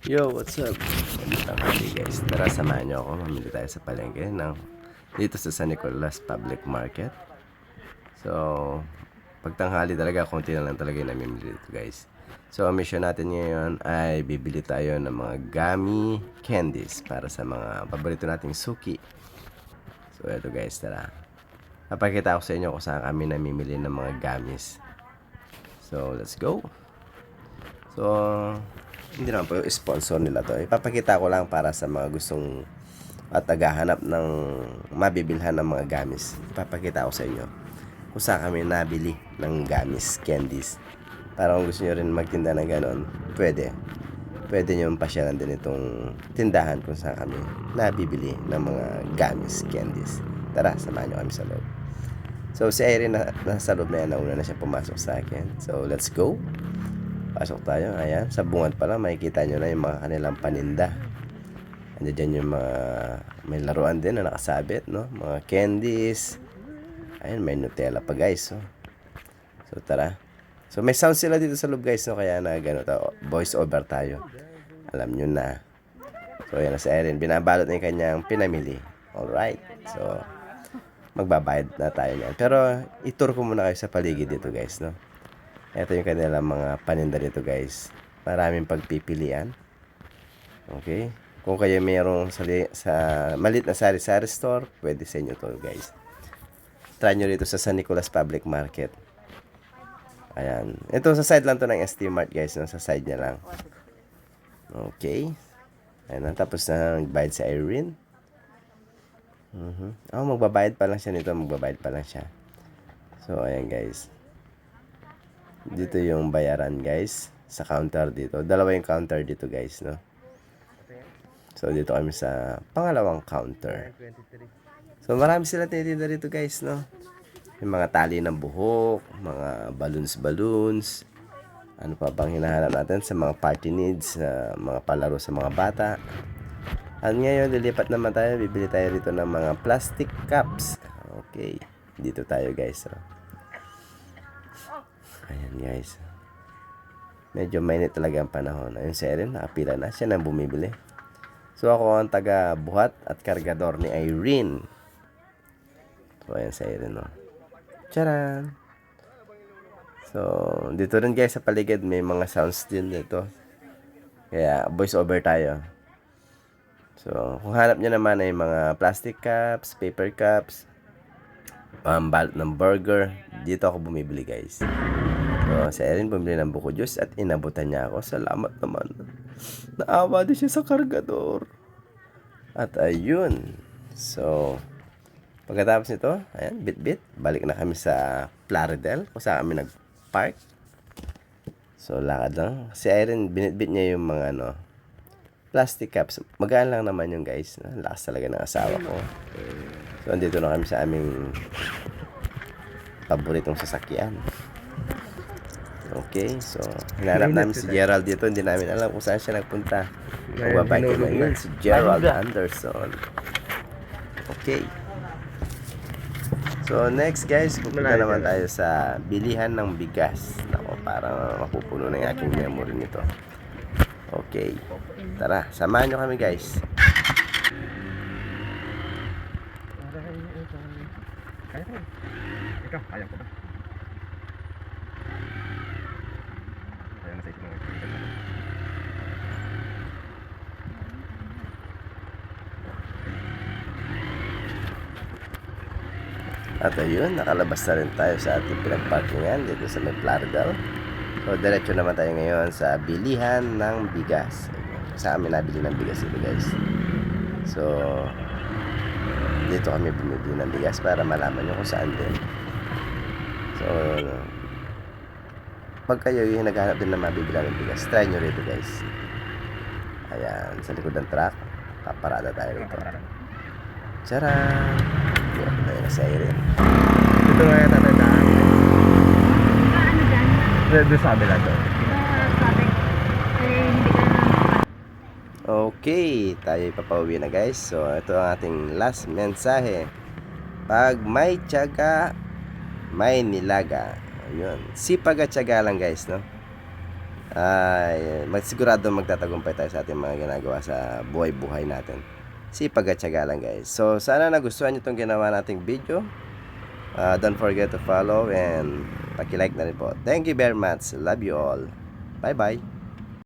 Yo, what's up? Tanghali guys. Tara, samahan nyo ako. Mamili tayo sa palengke dito sa San Nicolas Public Market. So, pagtanghali talaga, konti na lang talaga yung namimili dito guys. So, ang mission natin ngayon ay bibili tayo ng mga gummy candies para sa mga paborito nating suki. So, eto guys, tara. Papakita ko sa inyo kung saan kami namimili ng mga gummies. So, let's go. So, hindi naman po yung sponsor nila to. Ipapakita ko lang para sa mga gustong at naghahanap ng mabibilhan ng mga gamis. Ipapakita ko sa inyo kung saan kami nabili ng gamis, candies. Para kung gusto nyo rin magtinda ng ganon, pwede. Pwede nyo pasyalan din itong tindahan kung saan kami nabibili ng mga gamis, candies. Tara, samahan nyo kami sa loob. So, si Irene nasa loob na yan. Nauna na siya pumasok sa akin. So, let's go. Pasok tayo. Ayan, sa bungad pa lang makikita nyo na yung mga kanilang paninda. Andiyan dyan yung mga may laruan din na nakasabit, no? Mga candies. Ayan, may Nutella pa guys, no? So tara. So may sound sila dito sa loob guys, no? Kaya na gano'n to, voice over tayo. Alam nyo na. So ayan na si Erin, binabalot na yung kanyang pinamili. Alright. So magbabayad na tayo niyan. Pero itur ko muna kayo sa paligid dito guys, no? Ito yung kanilang mga paninda dito guys. Maraming pagpipilian. Okay? Kung kayo mayroong sa malit na sari-sari store, pwede sa inyo to guys. Try nyo dito sa San Nicolas Public Market. Ayan. Ito sa side lang to ng ST Mart guys. No? Sa side niya lang. Okay. Ayan. Tapos na nagbayad si Irene. Oh, magbabayad pa lang siya nito. Magbabayad pa lang siya. So, ayan guys. Dito yung bayaran guys. Sa counter dito. Dalawa yung counter dito guys. No? So, dito kami sa pangalawang counter. So, marami sila tinitinda dito guys, no? Yung mga tali ng buhok, mga balloons. Ano pa bang hinahanap natin sa mga party needs, mga palaro sa mga bata. At ngayon, lilipat naman tayo. Bibili tayo dito ng mga plastic cups. Okay. Dito tayo guys. No? Ayan guys. Medyo mainit talaga ang panahon. Ayun si Erin, nakapila na. Siya nang bumibili. So, ako ang taga-buhat at kargador ni Irene. So, ayan sa Irene, no? Charan! So, dito rin guys sa paligid, may mga sounds din dito. Kaya, voice over tayo. So, kung hanap nyo naman ay mga plastic cups, paper cups, pambalot ng burger, dito ako bumibili guys. So, si Erin bumili ng buko juice at inabutan niya ako. Salamat naman. Naawa din siya sa kargador. At ayun. So, pagkatapos nito, ayan, bit-bit. Balik na kami sa Plaridel kung saan kami nag-park. So, lakad lang. Si Irene, binit-bit niya yung mga plastic cups. Magaan lang naman yung guys. Lakas talaga ng asawa ko. So, andito na kami sa aming paboritong sasakyan. Okay, so hinanap namin si Gerald dito. Hindi namin alam kung saan siya nagpunta. Magbabike ko ngayon si Gerald Anderson. Okay. So next guys, pupunta naman tayo sa bilihan ng bigas. Nako, parang mapupuno na yung aking memory nito. Okay. Tara, samahan nyo kami guys. Ikaw, ayaw ko ba? Ayaw na sa isip mo. At ayun, nakalabas na rin tayo sa ating pinagparkingan dito sa may Plaridel. So diretso naman tayo ngayon sa bilihan ng bigas. Sa amin nabili ng bigas ito guys. So dito kami bumibili ng bigas para malaman nyo kung saan din. So pag kayo yung naghanap din na mabibila ng bigas, try nyo rito guys. Ayan, sa likod ng truck, paparada tayo rito. Tcharan! Yan, tayo na sa Irene. Ito nga yung tatandaan. Ano dyan? Doon sabi lang to. Sabi, hindi ka na. Okay, tayo ipapauwi na guys. So, ito ang ating last mensahe. Pag may tiyaga, may nilaga. Ayun. Sipag at tiyaga lang guys, no? ay magsigurado magtatagumpay tayo sa ating mga ginagawa sa buhay-buhay natin. Sipag at tiyaga lang guys. So sana nagustuhan nyo itong ginawa nating video. Don't forget to follow and paki-like na rin po. Thank you very much. Love you all. Bye bye.